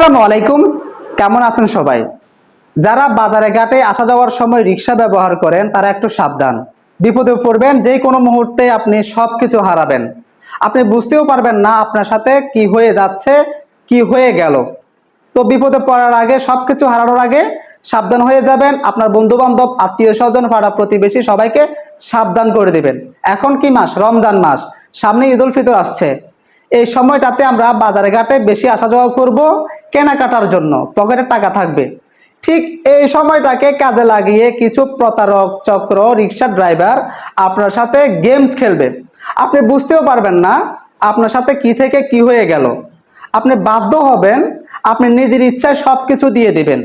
আসসালামু আলাইকুম। কেমন আছেন সবাই? যারা বাজারে ঘাটে আসা যাওয়ার সময় রিক্সা ব্যবহার করেন তারা একটু সাবধান। বিপদে পড়বেন, যে কোনো মুহূর্তে আপনি সবকিছু হারাবেন। আপনি বুঝতেও পারবেন না আপনার সাথে কি হয়ে যাচ্ছে, কি হয়ে গেল। তো বিপদে পড়ার আগে, সবকিছু হারানোর আগে সাবধান হয়ে যাবেন। আপনার বন্ধু বান্ধব, আত্মীয় স্বজন, পাড়া প্রতিবেশী সবাইকে সাবধান করে দিবেন। এখন কি মাস? রমজান মাস। সামনে ঈদ উল ফিতর আসছে। এই সময়টাতে আমরা বাজারে ঘাটে বেশি আসা যাওয়া করব কেনাকাটার জন্য, পকেটে টাকা থাকবে। ঠিক এই সময়টাকে কাজে লাগিয়ে কিছু প্রতারক চক্র, রিক্সা ড্রাইভার আপনার সাথে গেমস খেলবে। আপনি বুঝতেও পারবেন না আপনার সাথে কি থেকে কি হয়ে গেল। আপনি বাধ্য হবেন, আপনি নিজের ইচ্ছায় সবকিছু দিয়ে দিবেন।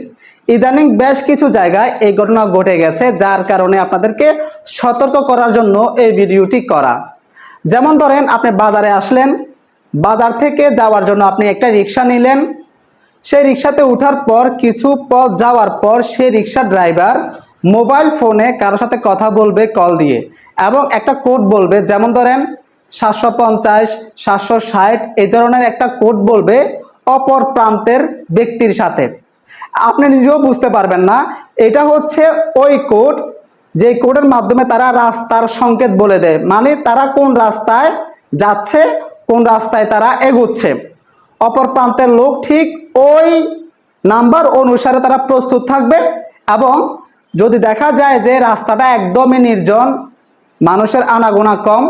ইদানিং বেশ কিছু জায়গায় এই ঘটনা ঘটে গেছে, যার কারণে আপনাদেরকে সতর্ক করার জন্য এই ভিডিওটি করা। যেমন ধরেন, আপনি বাজারে আসলেন, বাজার থেকে যাওয়ার জন্য আপনি একটা রিক্সা নিলেন। সেই রিক্সাতে ওঠার পর কিছু পথ যাওয়ার পর সেই রিক্সা ড্রাইভার মোবাইল ফোনে কারোর সাথে কথা বলবে কল দিয়ে, এবং একটা কোড বলবে। যেমন ধরেন 750, 760 এই ধরনের একটা কোড বলবে অপর প্রান্তের ব্যক্তির সাথে। আপনি নিজেও বুঝতে পারবেন না এটা হচ্ছে ওই কোড, যে কোডের মাধ্যমে তারা রাস্তার সংকেত বলে দেয়, মানে তারা কোন রাস্তায় যাচ্ছে, কোন রাস্তায় তারা এগোচ্ছে। অপর প্রান্তের লোক ঠিক ওই নাম্বার অনুসারে তারা প্রস্তুত থাকবে। এবং যদি দেখা যায় যে রাস্তাটা একদমই নির্জন, মানুষের আনাগোনা কম,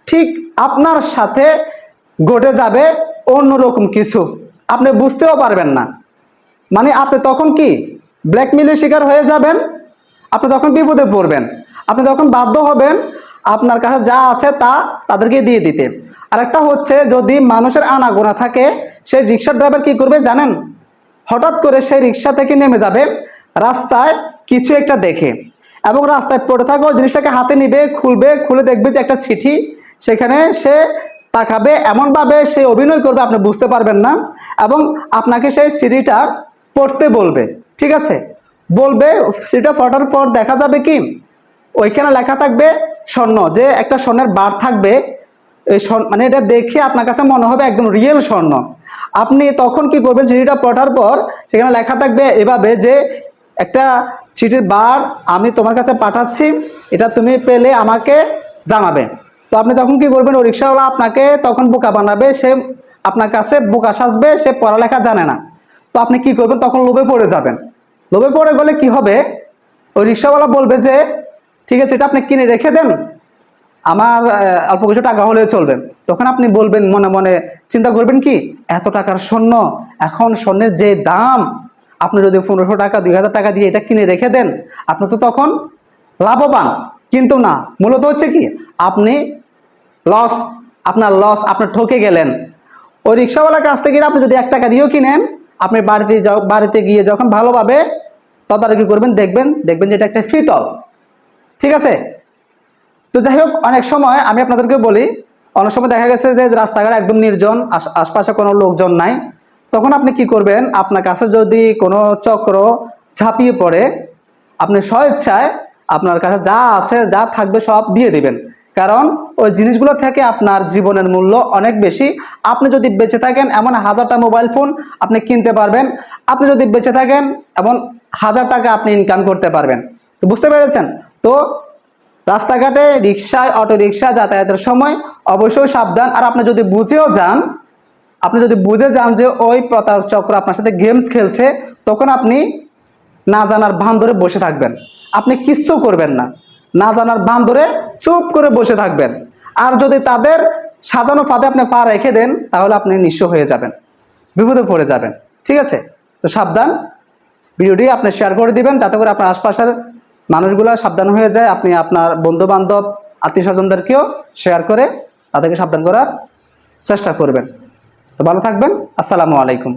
ঠিক আপনার সাথে ঘটে যাবে অন্যরকম কিছু, আপনি বুঝতেও পারবেন না। মানে আপনি তখন কি ব্ল্যাকমেলের শিকার হয়ে যাবেন, আপনি তখন বিপদে পড়বেন। আপনি তখন বাধ্য হবেন আপনার কাছে যা আছে তা তাদেরকে দিয়ে দিতে। আরেকটা হচ্ছে, যদি মানুষের আনাগোনা থাকে, সেই রিক্সা ড্রাইভার কি করবে জানেন? হঠাৎ করে সেই রিক্সা থেকে নেমে যাবে রাস্তায় কিছু একটা দেখে, এবং রাস্তায় পড়ে থাকা ওই জিনিসটাকে হাতে নিবে, খুলবে, খুলে দেখবে যে একটা চিঠি। সেখানে সে তাকাবে, এমনভাবে সে অভিনয় করবে আপনি বুঝতে পারবেন না, এবং আপনাকে সেই চিঠিটা পড়তে বলবে। ঠিক আছে, বলবে। সেটা পড়ার পর দেখা যাবে কি ওইখানে লেখা থাকবে স্বর্ণ, যে একটা স্বর্ণের বার থাকবে। এই মানে এটা দেখে আপনার কাছে মনে হবে একদম রিয়েল স্বর্ণ। আপনি তখন কি করবেন? চিঠিটা পড়ার পর সেখানে লেখা থাকবে এভাবে যে একটা চিঠির বার আমি তোমার কাছে পাঠাচ্ছি, এটা তুমি পেলে আমাকে জানাবে। তো আপনি তখন কি করবেন? ওই রিক্সাওয়ালা আপনাকে তখন বোকা বানাবে, সে আপনার কাছে বোকা সাজবে, সে পড়ালেখা জানে না। তো আপনি কি করবেন? তখন লোভে পড়ে যাবেন। লোভে পড়ে গেলে কি হবে? ওই রিক্সাওয়ালা বলবে যে ঠিক আছে, এটা আপনি কিনে রেখে দেন, আমার অল্প কিছু টাকা হলে চলবে। তখন আপনি বলবেন, মনে মনে চিন্তা করবেন কি, এত টাকার স্বর্ণ, এখন স্বর্ণের যে দাম, আপনি যদি 1500 টাকা 2000 টাকা দিয়ে এটা কিনে রেখে দেন, আপনি তো তখন লাভবান। কিন্তু না, মূলত হচ্ছে কি, আপনি লস, আপনার লস, আপনি ঠকে গেলেন। ওই রিক্সাওয়ালার কাছ থেকে আপনি যদি 1 টাকা দিয়েও কিনেন, আপনি বাড়িতে গিয়ে যখন ভালোভাবে তদারকি করবেন, দেখবেন যে এটা একটা ফিতল। ঠিক আছে। তো যাই হোক, অনেক সময় আমি আপনাদেরকে বলি, অনেক সময় দেখা গেছে যে রাস্তাঘাট একদম নির্জন, আশপাশে কোনো লোকজন নাই। তখন আপনি কি করবেন? আপনার কাছে যদি কোনো চক্র ঝাঁপিয়ে পড়ে, আপনি স্বেচ্ছায় আপনার কাছে যা আছে, যা থাকবে সব দিয়ে দিবেন। কারণ ওই জিনিসগুলো থেকে আপনার জীবনের মূল্য অনেক বেশি। আপনি যদি বেঁচে থাকেন, এমন 1000টা মোবাইল ফোন আপনি কিনতে পারবেন। আপনি যদি বেঁচে থাকেন, এমন 1000 টাকা আপনি ইনকাম করতে পারবেন। তো বুঝতে পেরেছেন? তো রাস্তাঘাটে রিক্সায়, অটো রিক্সা যাতায়াতের সময় অবশ্যই সাবধান। আর আপনি যদি বুঝে যান যে ওই প্রতারক চক্র আপনার সাথে গেমস খেলছে, তখন আপনি না জানার ভান ধরে বসে থাকবেন। আপনি কিচ্ছু করবেন না, না জানার ভান ধরে চুপ করে বসে থাকবেন। আর যদি তাদের সাজানো ফাঁদে আপনি পা রেখে দেন, তাহলে আপনি নিঃস্ব হয়ে যাবেন, বিপদে পড়ে যাবেন। ঠিক আছে? তো সাবধান। ভিডিওটি আপনি শেয়ার করে দিবেন, যাতে করে আপনার আশপাশের মানুষগুলো সাবধান হয়ে যায়। আপনি আপনার বন্ধু বান্ধব, আত্মীয় স্বজনদেরকেও শেয়ার করে তাদেরকে সাবধান করার চেষ্টা করবেন। তো ভালো থাকবেন। আসসালামু আলাইকুম।